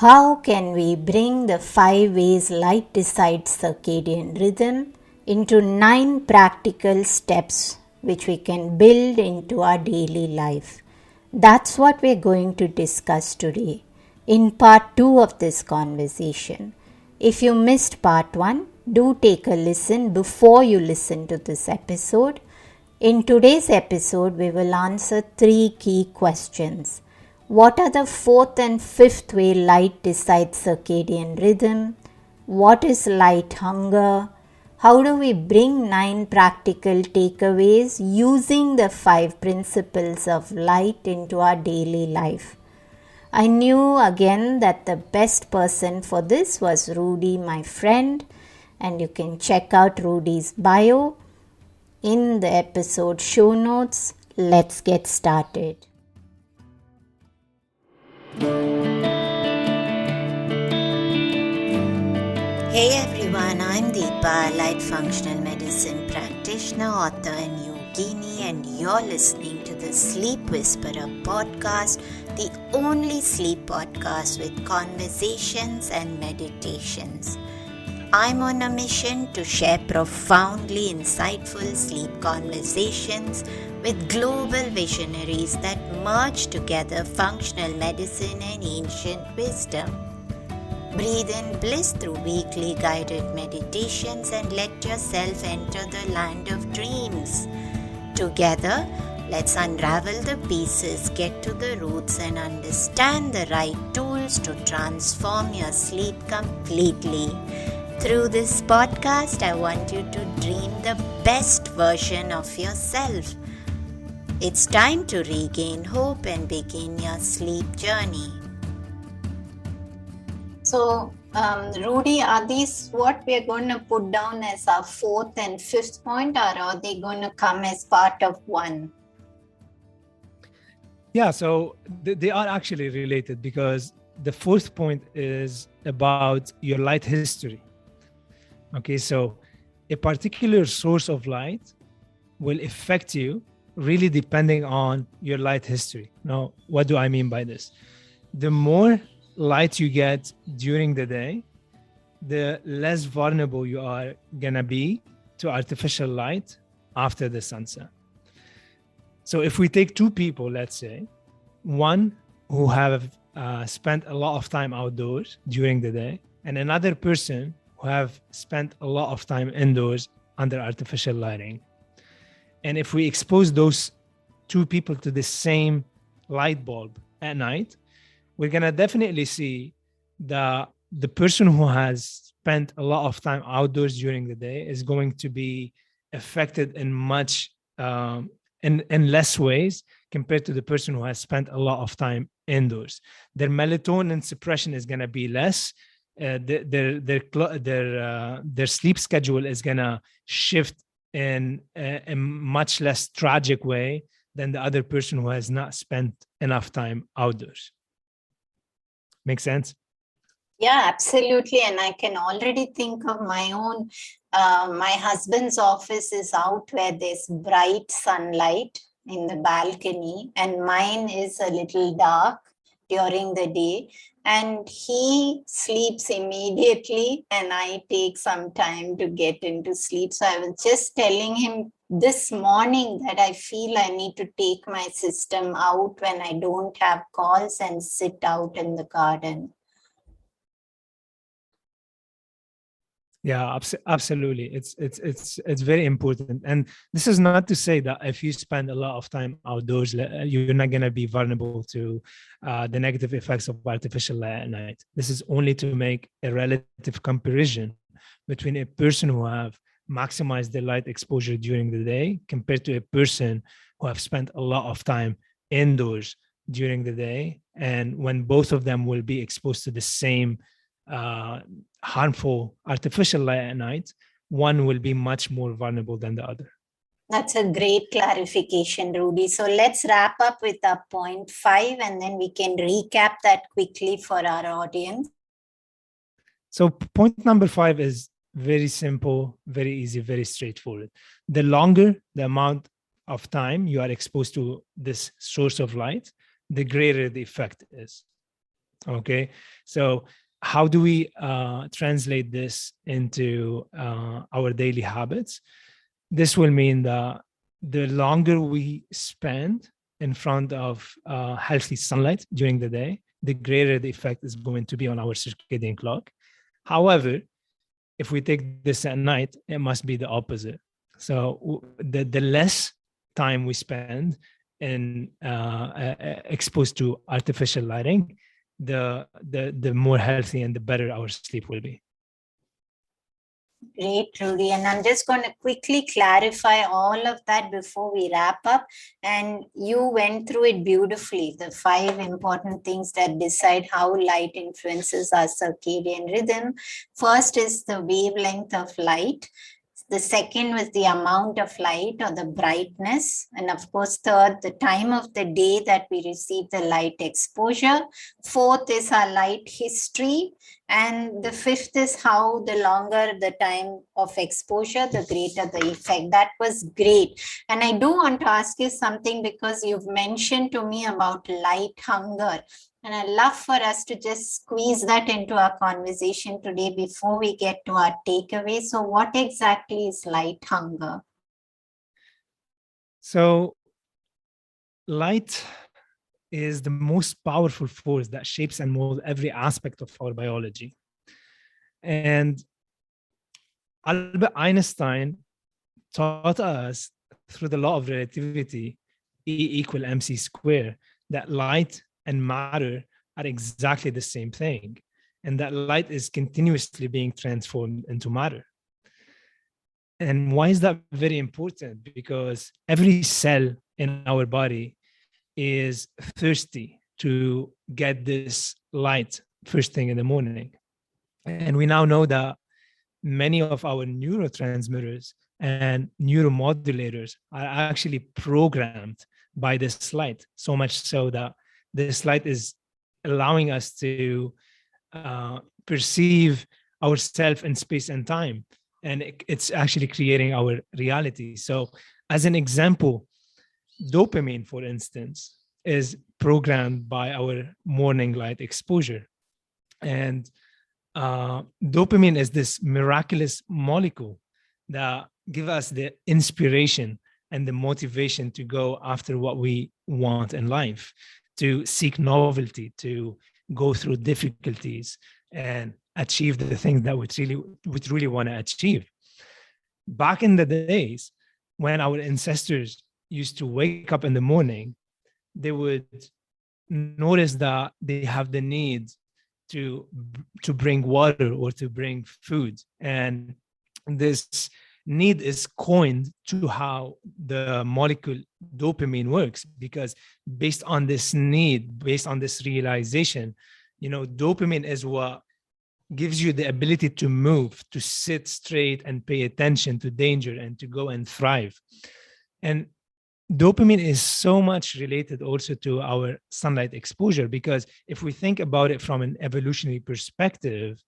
How can we bring the 5 ways light decides circadian rhythm into 9 practical steps which we can build into our daily life? That's what we're going to discuss today in part 2 of this conversation. If you missed part 1, do take a listen before you listen to this episode. In today's episode, we will answer 3 key questions. What are the 4th and 5th way light decides circadian rhythm? What is light hunger? How do we bring 9 practical takeaways using the 5 principles of light into our daily life? I knew again that the best person for this was Roudy, my friend, and you can check out Roudy's bio in the episode show notes. Let's get started. Hey everyone, I'm Deepa, light functional medicine practitioner, author and yogini, and you're listening to the Sleep Whisperer podcast, the only sleep podcast with conversations and meditations. I'm on a mission to share profoundly insightful sleep conversations with global visionaries that merge together functional medicine and ancient wisdom. Breathe in bliss through weekly guided meditations and let yourself enter the land of dreams. Together, let's unravel the pieces, get to the roots, and understand the right tools to transform your sleep completely. Through this podcast, I want you to dream the best version of yourself. It's time to regain hope and begin your sleep journey. So, Roudy, are these what we're going to put down as our 4th and 5th point, or are they going to come as part of one? Yeah, so they are actually related because the 4th point is about your light history. Okay, so a particular source of light will affect you really depending on your light history. Now, what do I mean by this? The more light you get during the day, the less vulnerable you are gonna be to artificial light after the sunset. So if we take 2 people, let's say, one who have spent a lot of time outdoors during the day, and another person who have spent a lot of time indoors under artificial lighting. And if we expose those 2 people to the same light bulb at night, we're going to definitely see the person who has spent a lot of time outdoors during the day is going to be affected in much in less ways compared to the person who has spent a lot of time indoors. Their melatonin suppression is going to be less. Their sleep schedule is gonna shift in a much less tragic way than the other person who has not spent enough time outdoors. Make sense? Yeah, absolutely. And I can already think of my own. My husband's office is out where there's bright sunlight in the balcony, and mine is a little dark during the day. And he sleeps immediately, and I take some time to get into sleep. So I was just telling him this morning that I feel I need to take my system out when I don't have calls and sit out in the garden. Yeah, absolutely. It's very important. And this is not to say that if you spend a lot of time outdoors, you're not going to be vulnerable to the negative effects of artificial light at night. This is only to make a relative comparison between a person who have maximized their light exposure during the day compared to a person who have spent a lot of time indoors during the day. And when both of them will be exposed to the same harmful artificial light at night, one will be much more vulnerable than the other. That's a great clarification, Roudy. So let's wrap up with our point 5, and then we can recap that quickly for our audience. So point number 5 is very simple, very easy, very straightforward. The longer the amount of time you are exposed to this source of light, the greater the effect is. Okay, so how do we translate this into our daily habits? This will mean that the longer we spend in front of healthy sunlight during the day, the greater the effect is going to be on our circadian clock. However, if we take this at night, it must be the opposite. So the less time we spend in exposed to artificial lighting, the more healthy and the better our sleep will be. Great, Roudy. And I'm just going to quickly clarify all of that before we wrap up. And you went through it beautifully, the 5 important things that decide how light influences our circadian rhythm. First is the wavelength of light. The second was the amount of light or the brightness. And of course, third, the time of the day that we receive the light exposure. Fourth is our light history. And the fifth is how the longer the time of exposure, the greater the effect. That was great. And I do want to ask you something, because you've mentioned to me about light hunger. And I'd love for us to just squeeze that into our conversation today before we get to our takeaway. So what exactly is light hunger? So light is the most powerful force that shapes and molds every aspect of our biology. And Albert Einstein taught us through the law of relativity, E = mc squared, that light and matter are exactly the same thing, and that light is continuously being transformed into matter. And why is that very important? Because every cell in our body is thirsty to get this light first thing in the morning. And we now know that many of our neurotransmitters and neuromodulators are actually programmed by this light, so much so that this light is allowing us to perceive ourselves in space and time. And it's actually creating our reality. So as an example, dopamine, for instance, is programmed by our morning light exposure. And dopamine is this miraculous molecule that gives us the inspiration and the motivation to go after what we want in life, to seek novelty, to go through difficulties and achieve the things that we really want to achieve. Back in the days, when our ancestors used to wake up in the morning, they would notice that they have the need to bring water or to bring food. And this need is coined to how the molecule dopamine works, because based on this need, based on this realization, dopamine is what gives you the ability to move, to sit straight and pay attention to danger and to go and thrive. And dopamine is so much related also to our sunlight exposure, because if we think about it from an evolutionary perspective,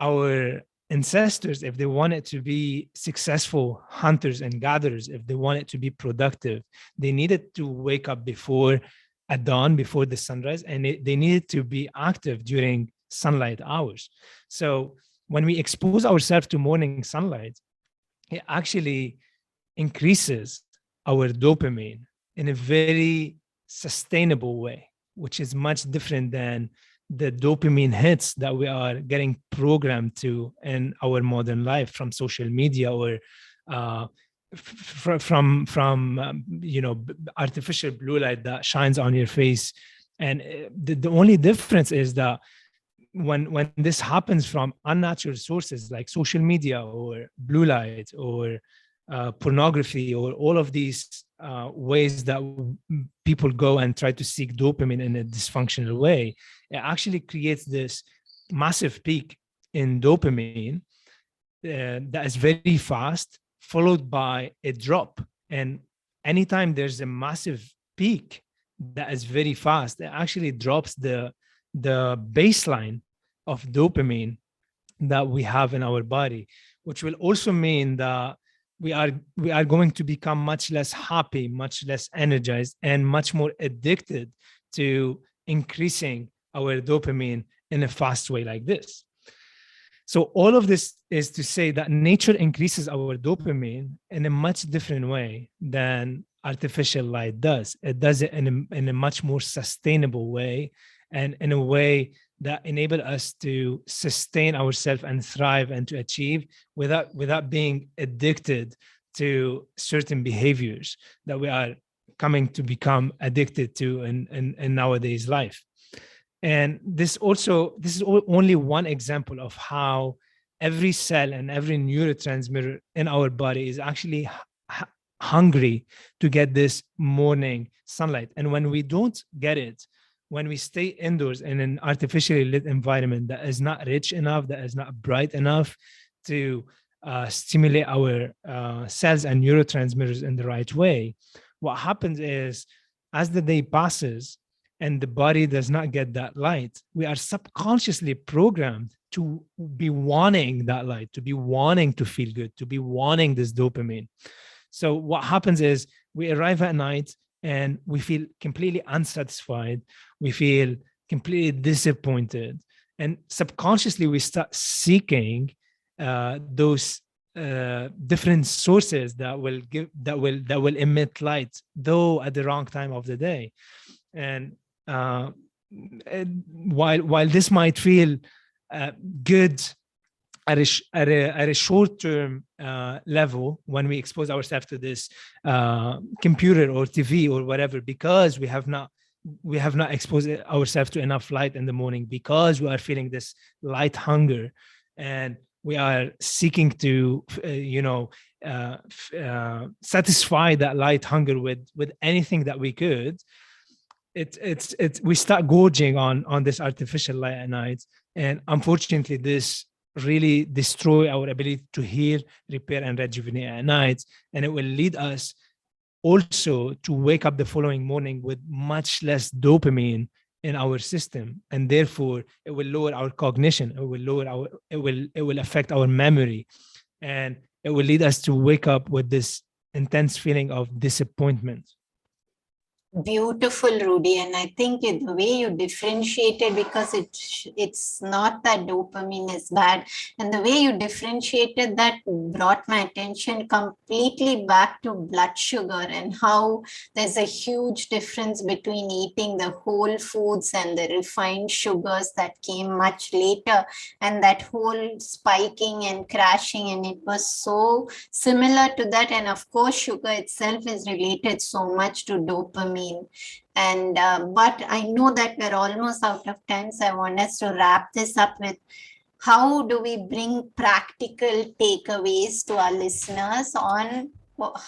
our ancestors, if they wanted to be successful hunters and gatherers, if they wanted to be productive, they needed to wake up at dawn, before the sunrise, and they needed to be active during sunlight hours. So when we expose ourselves to morning sunlight, it actually increases our dopamine in a very sustainable way, which is much different than the dopamine hits that we are getting programmed to in our modern life from social media or from artificial blue light that shines on your face. And the only difference is that when this happens from unnatural sources like social media or blue light or pornography or all of these ways that people go and try to seek dopamine in a dysfunctional way, it actually creates this massive peak in dopamine that is very fast, followed by a drop. And anytime there's a massive peak that is very fast, it actually drops the baseline of dopamine that we have in our body, which will also mean that we are going to become much less happy, much less energized, and much more addicted to increasing our dopamine in a fast way like this. So all of this is to say that nature increases our dopamine in a much different way than artificial light does. It does it in a much more sustainable way, and in a way that enable us to sustain ourselves and thrive and to achieve without being addicted to certain behaviors that we are coming to become addicted to in nowadays life. And this is only one example of how every cell and every neurotransmitter in our body is actually hungry to get this morning sunlight. And when we don't get it, when we stay indoors in an artificially lit environment that is not rich enough, that is not bright enough to stimulate our cells and neurotransmitters in the right way, what happens is, as the day passes and the body does not get that light, we are subconsciously programmed to be wanting that light, to be wanting to feel good, to be wanting this dopamine. So what happens is we arrive at night and we feel completely unsatisfied. We feel completely disappointed. And subconsciously, we start seeking those different sources that will emit light, though at the wrong time of the day. And while this might feel good at a short-term level, when we expose ourselves to this computer or TV or whatever, because we have not exposed ourselves to enough light in the morning, because we are feeling this light hunger, and we are seeking to satisfy that light hunger with anything that we could. We start gorging on this artificial light at night, and unfortunately this really destroy our ability to heal, repair, and rejuvenate at night. And it will lead us also to wake up the following morning with much less dopamine in our system, and therefore it will lower our cognition. It will affect our memory, and it will lead us to wake up with this intense feeling of disappointment. Beautiful, Roudy. And I think the way you differentiated, because it's not that dopamine is bad, and the way you differentiated that brought my attention completely back to blood sugar, and how there's a huge difference between eating the whole foods and the refined sugars that came much later, and that whole spiking and crashing. And it was so similar to that. And of course, sugar itself is related so much to dopamine. And but I know that we're almost out of time, so I want us to wrap this up with, how do we bring practical takeaways to our listeners on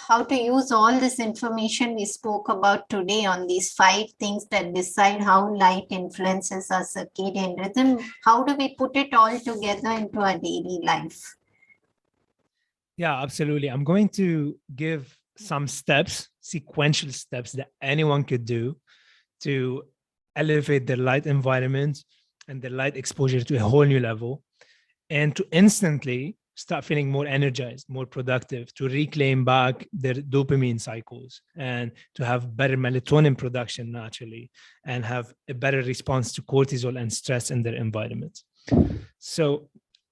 how to use all this information we spoke about today on these 5 things that decide how light influences our circadian rhythm? How do we put it all together into our daily life? Yeah, absolutely. I'm going to give some steps, sequential steps that anyone could do to elevate their light environment and their light exposure to a whole new level, and to instantly start feeling more energized, more productive, to reclaim back their dopamine cycles, and to have better melatonin production naturally, and have a better response to cortisol and stress in their environment. So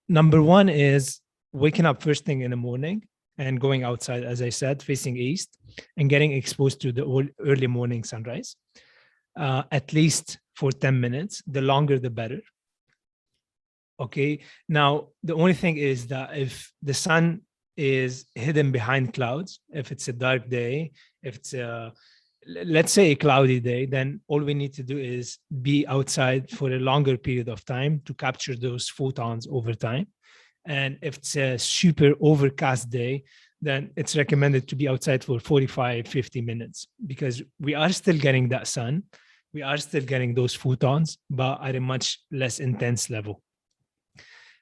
number 1 is waking up first thing in the morning and going outside, as I said, facing east, and getting exposed to the early morning sunrise, at least for 10 minutes. The longer, the better. Okay. Now, the only thing is that if the sun is hidden behind clouds, if it's a dark day, if it's let's say a cloudy day, then all we need to do is be outside for a longer period of time to capture those photons over time. And if it's a super overcast day, then it's recommended to be outside for 45, 50 minutes, because we are still getting that sun. We are still getting those photons, but at a much less intense level.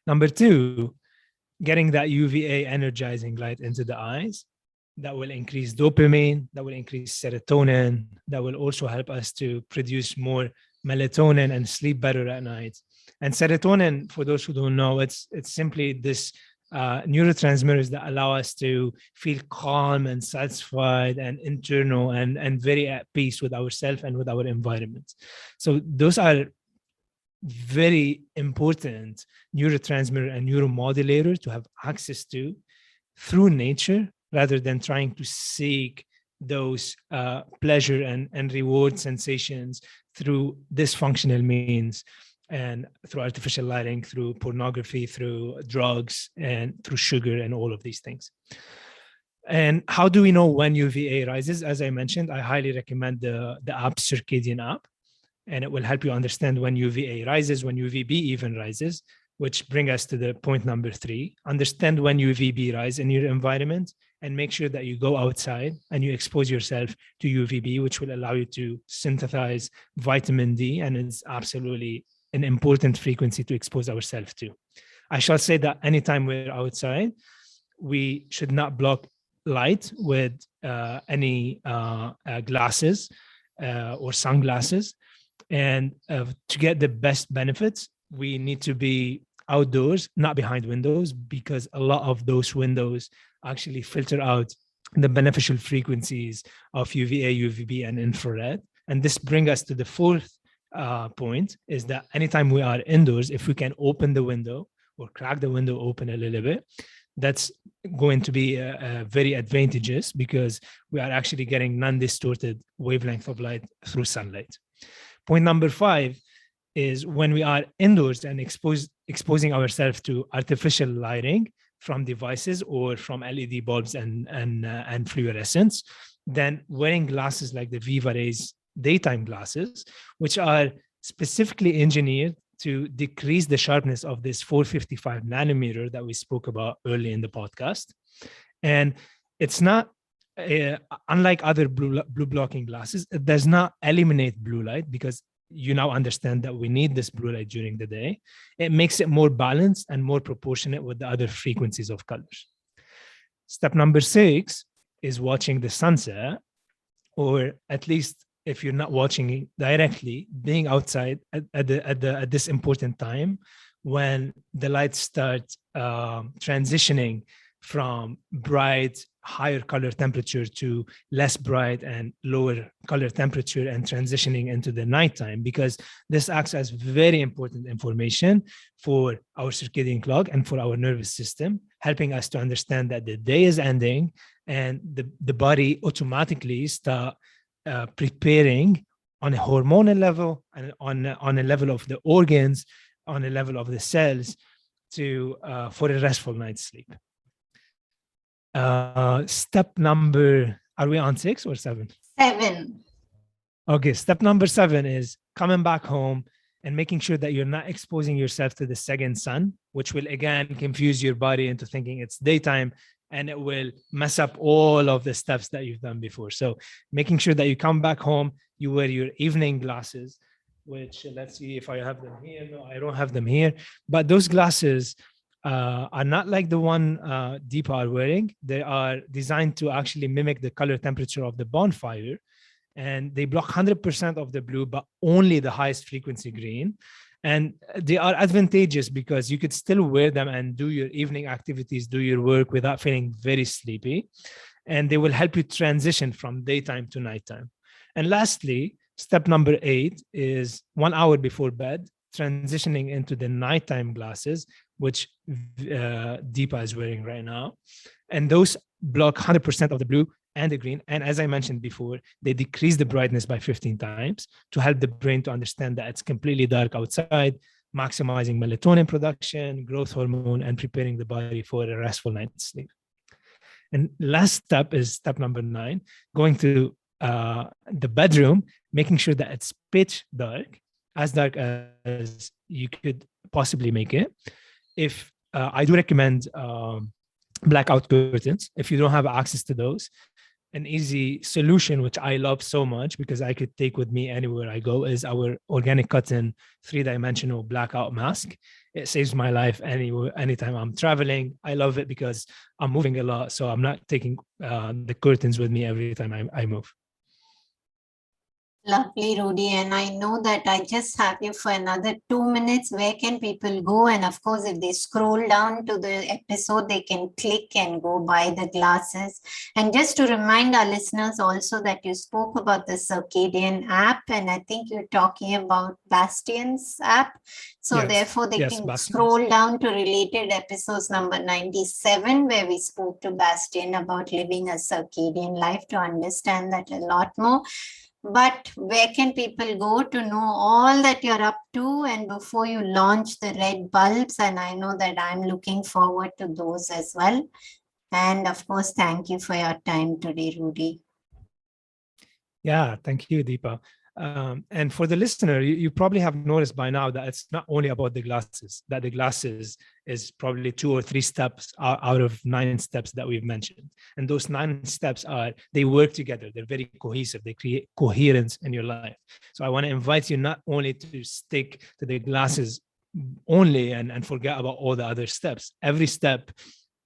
Number 2, getting that UVA energizing light into the eyes. That will increase dopamine, that will increase serotonin, that will also help us to produce more melatonin and sleep better at night. And serotonin, for those who don't know, it's simply this neurotransmitters that allow us to feel calm and satisfied and internal and very at peace with ourselves and with our environment. So those are very important neurotransmitter and neuromodulator to have access to through nature, rather than trying to seek those pleasure and reward sensations through dysfunctional means, and through artificial lighting, through pornography, through drugs, and through sugar, and all of these things. And how do we know when UVA rises? As I mentioned, I highly recommend the app Circadian app, and it will help you understand when UVA rises, when UVB even rises, which bring us to the point number 3. Understand when UVB rise in your environment, and make sure that you go outside and you expose yourself to UVB, which will allow you to synthesize vitamin D, and it's absolutely an important frequency to expose ourselves to. I shall say that anytime we're outside, we should not block light with any glasses or sunglasses. And to get the best benefits, we need to be outdoors, not behind windows, because a lot of those windows actually filter out the beneficial frequencies of UVA, UVB, and infrared. And this brings us to the fourth point, is that anytime we are indoors, if we can open the window or crack the window open a little bit, that's going to be very advantageous, because we are actually getting non-distorted wavelength of light through sunlight. Point number 5 is when we are indoors and exposing ourselves to artificial lighting from devices or from LED bulbs and fluorescence, then wearing glasses like the VivaRays daytime glasses, which are specifically engineered to decrease the sharpness of this 455 nanometer that we spoke about early in the podcast. And it's not, unlike other blue blocking glasses, it does not eliminate blue light, because you now understand that we need this blue light during the day. It makes it more balanced and more proportionate with the other frequencies of colors. Step number 6 is watching the sunset, or at least if you're not watching it directly, being outside at this important time when the lights start transitioning from bright, higher color temperature to less bright and lower color temperature, and transitioning into the nighttime, because this acts as very important information for our circadian clock and for our nervous system, helping us to understand that the day is ending, and the body automatically start preparing on a hormonal level and on a level of the organs, on a level of the cells, to for a restful night's sleep. Step number, are we on 6 or 7? 7. Okay, step number 7 is coming back home and making sure that you're not exposing yourself to the second sun, which will again confuse your body into thinking it's daytime, and it will mess up all of the steps that you've done before. So making sure that you come back home, you wear your evening glasses, which, let's see if I have them here. No, I don't have them here. But those glasses are not like the one Deepa are wearing. They are designed to actually mimic the color temperature of the bonfire, and they block 100% of the blue, but only the highest frequency green. And they are advantageous because you could still wear them and do your evening activities, do your work without feeling very sleepy. And they will help you transition from daytime to nighttime. And lastly, step number 8 is 1 hour before bed, transitioning into the nighttime glasses, which Deepa is wearing right now. And those block 100% of the blue and the green. And as I mentioned before, they decrease the brightness by 15 times to help the brain to understand that it's completely dark outside, maximizing melatonin production, growth hormone, and preparing the body for a restful night's sleep. And last step is step number 9, going to the bedroom, making sure that it's pitch dark as you could possibly make it. If I do recommend blackout curtains, if you don't have access to those. An easy solution, which I love so much because I could take with me anywhere I go, is our organic cotton 3-dimensional blackout mask. It saves my life anytime I'm traveling. I love it because I'm moving a lot, so I'm not taking the curtains with me every time I move. Lovely, Rudy. And I know that I just have you for another 2 minutes. Where can people go? And of course, if they scroll down to the episode, they can click and go buy the glasses. And just to remind our listeners also that you spoke about the Circadian app, and I think you're talking about Bastion's app. So therefore, they Yes, can Bastian. scroll down to related episodes number 97, where we spoke to Bastian about living a circadian life to understand that a lot more. But where can people go to know all that you're up to and before you launch the red bulbs? And I know that I'm looking forward to those as well. And of course, thank you for your time today, Rudy. Yeah, thank you, Deepa. And for the listener, you probably have noticed by now that it's not only about the glasses, that the glasses is probably 2 or 3 steps out of 9 steps that we've mentioned. And those 9 steps they work together. They're very cohesive. They create coherence in your life. So I want to invite you not only to stick to the glasses only and forget about all the other steps. Every step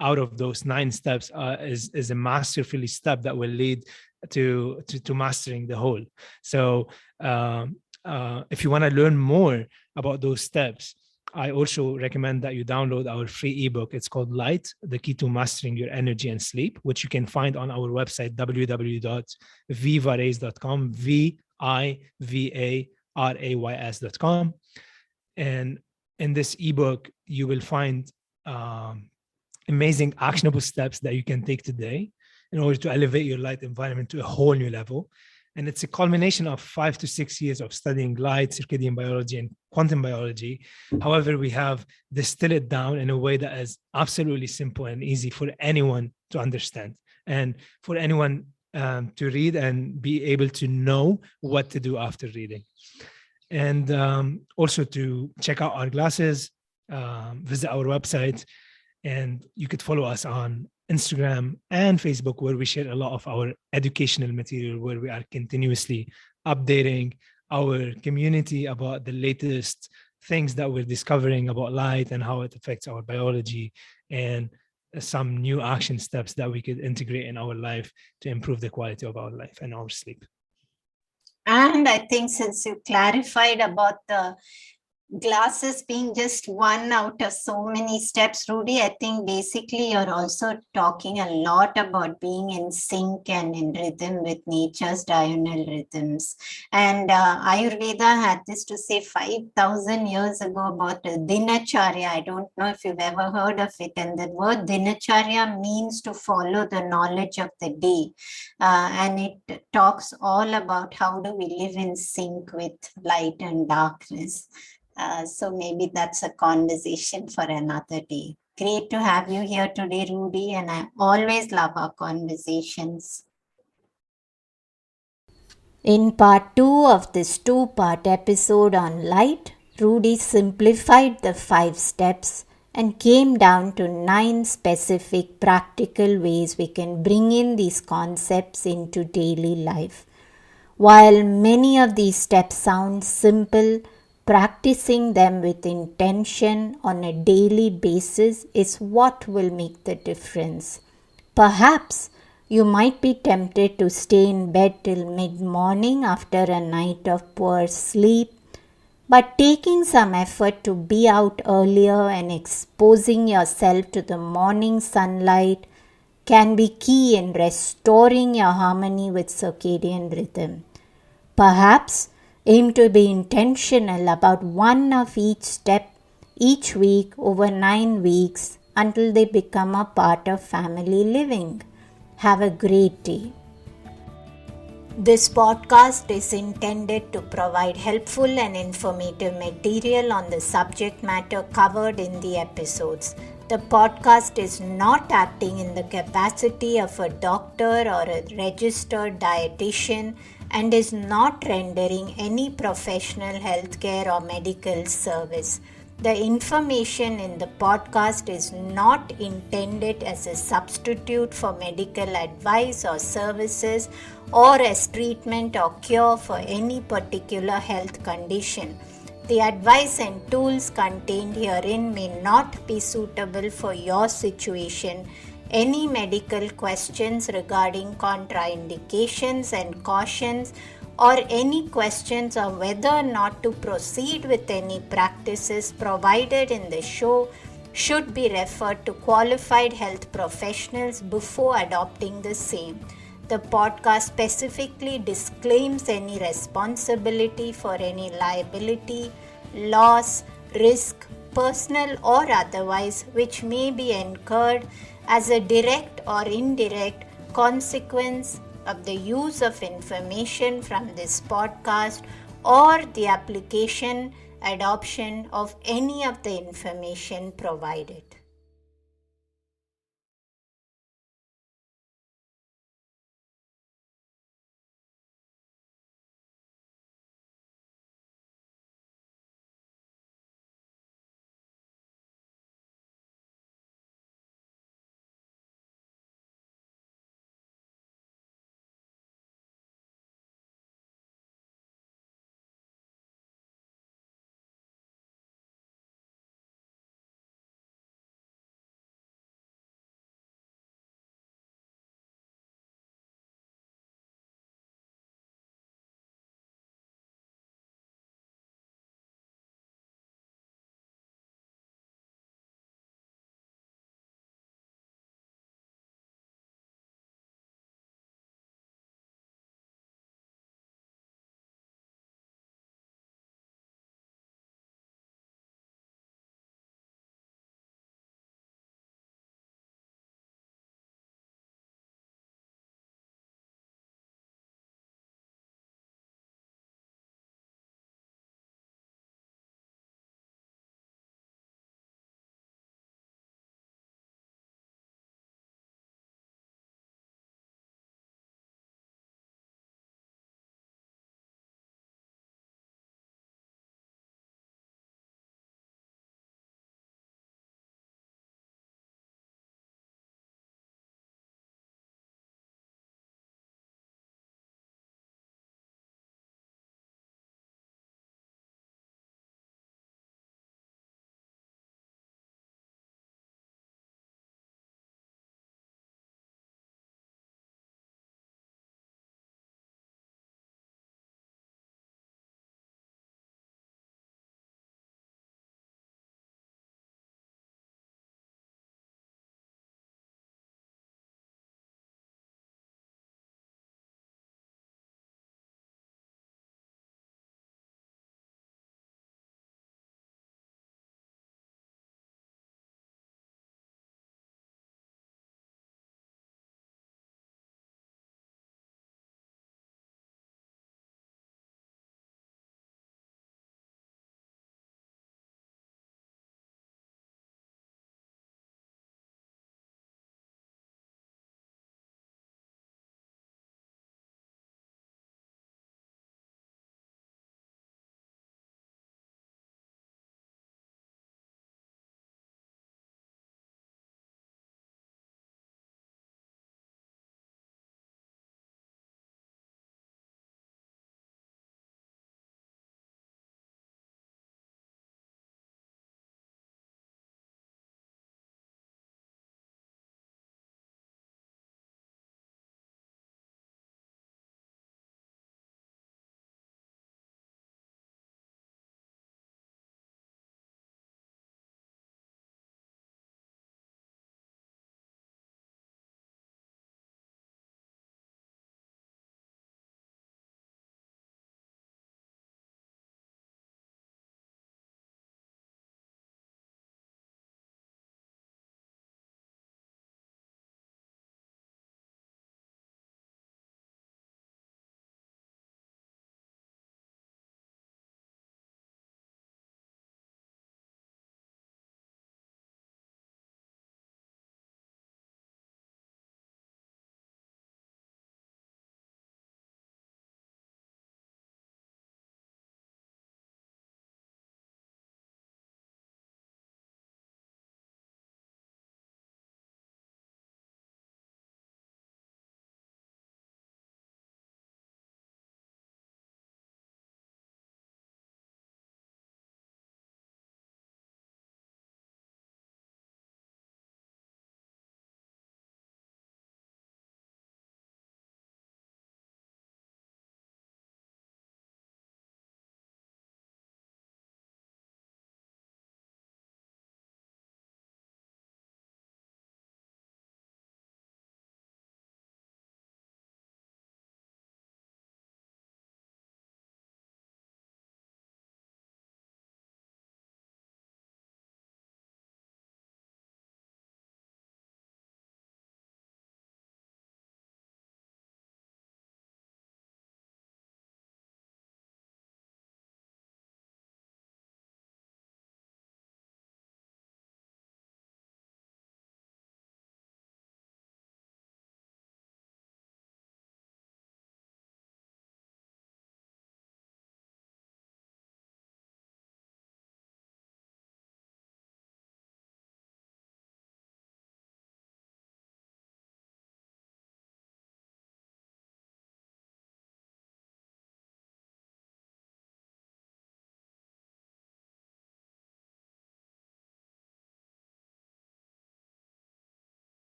out of those 9 steps is a masterfully step that will lead to mastering the whole. So if you want to learn more about those steps, I also recommend that you download our free ebook. It's called Light, the key to mastering your energy and sleep, which you can find on our website, www.vivarays.com, VIVARAYS.com. And in this ebook, you will find amazing actionable steps that you can take today in order to elevate your light environment to a whole new level. And it's a culmination of 5 to 6 years of studying light, circadian biology, and quantum biology. However, we have distilled it down in a way that is absolutely simple and easy for anyone to understand and for anyone to read and be able to know what to do after reading. And also to check out our glasses, visit our website, and you could follow us on Instagram and Facebook, where we share a lot of our educational material, where we are continuously updating our community about the latest things that we're discovering about light and how it affects our biology, and some new action steps that we could integrate in our life to improve the quality of our life and our sleep. And I think since you clarified about the glasses being just one out of so many steps, Rudy, I think basically you're also talking a lot about being in sync and in rhythm with nature's diurnal rhythms. And Ayurveda had this to say 5,000 years ago about dinacharya. I don't know if you've ever heard of it. And the word dinacharya means to follow the knowledge of the day. And it talks all about how do we live in sync with light and darkness. So maybe that's a conversation for another day. Great to have you here today, Rudy, and I always love our conversations. In part 2 of this 2-part episode on light, Rudy simplified the 5 steps and came down to 9 specific practical ways we can bring in these concepts into daily life. While many of these steps sound simple, practicing them with intention on a daily basis is what will make the difference. Perhaps you might be tempted to stay in bed till mid-morning after a night of poor sleep, but taking some effort to be out earlier and exposing yourself to the morning sunlight can be key in restoring your harmony with circadian rhythm. Perhaps aim to be intentional about one of each step each week over 9 weeks until they become a part of family living. Have a great day. This podcast is intended to provide helpful and informative material on the subject matter covered in the episodes. The podcast is not acting in the capacity of a doctor or a registered dietitian and is not rendering any professional healthcare or medical service. The information in the podcast is not intended as a substitute for medical advice or services or as treatment or cure for any particular health condition. The advice and tools contained herein may not be suitable for your situation. Any medical questions regarding contraindications and cautions or any questions on whether or not to proceed with any practices provided in the show should be referred to qualified health professionals before adopting the same. The podcast specifically disclaims any responsibility for any liability, loss, risk, personal or otherwise, which may be incurred as a direct or indirect consequence of the use of information from this podcast or the application, adoption of any of the information provided.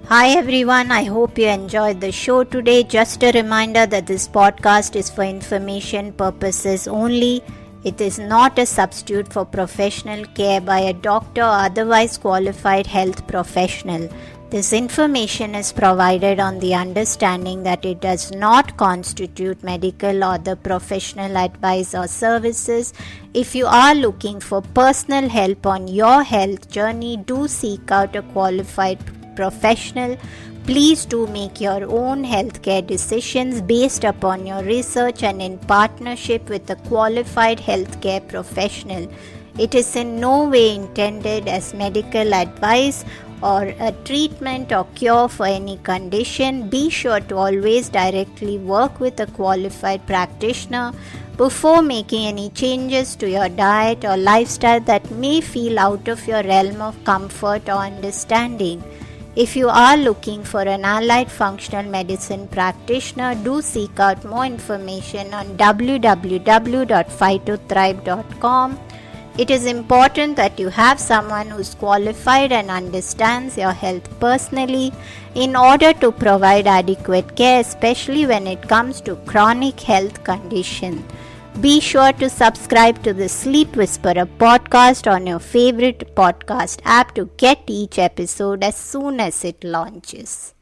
Hi everyone, I hope you enjoyed the show today. Just a reminder that this podcast is for information purposes only. It is not a substitute for professional care by a doctor or otherwise qualified health professional. This information is provided on the understanding that it does not constitute medical or other professional advice or services. If you are looking for personal help on your health journey, do seek out a qualified professional. Please do make your own healthcare decisions based upon your research and in partnership with a qualified healthcare professional. It is in no way intended as medical advice or a treatment or cure for any condition. Be sure to always directly work with a qualified practitioner before making any changes to your diet or lifestyle that may feel out of your realm of comfort or understanding. If you are looking for an allied functional medicine practitioner, do seek out more information on www.phytothrive.com. It is important that you have someone who is qualified and understands your health personally in order to provide adequate care, especially when it comes to chronic health conditions. Be sure to subscribe to the Sleep Whisperer podcast on your favorite podcast app to get each episode as soon as it launches.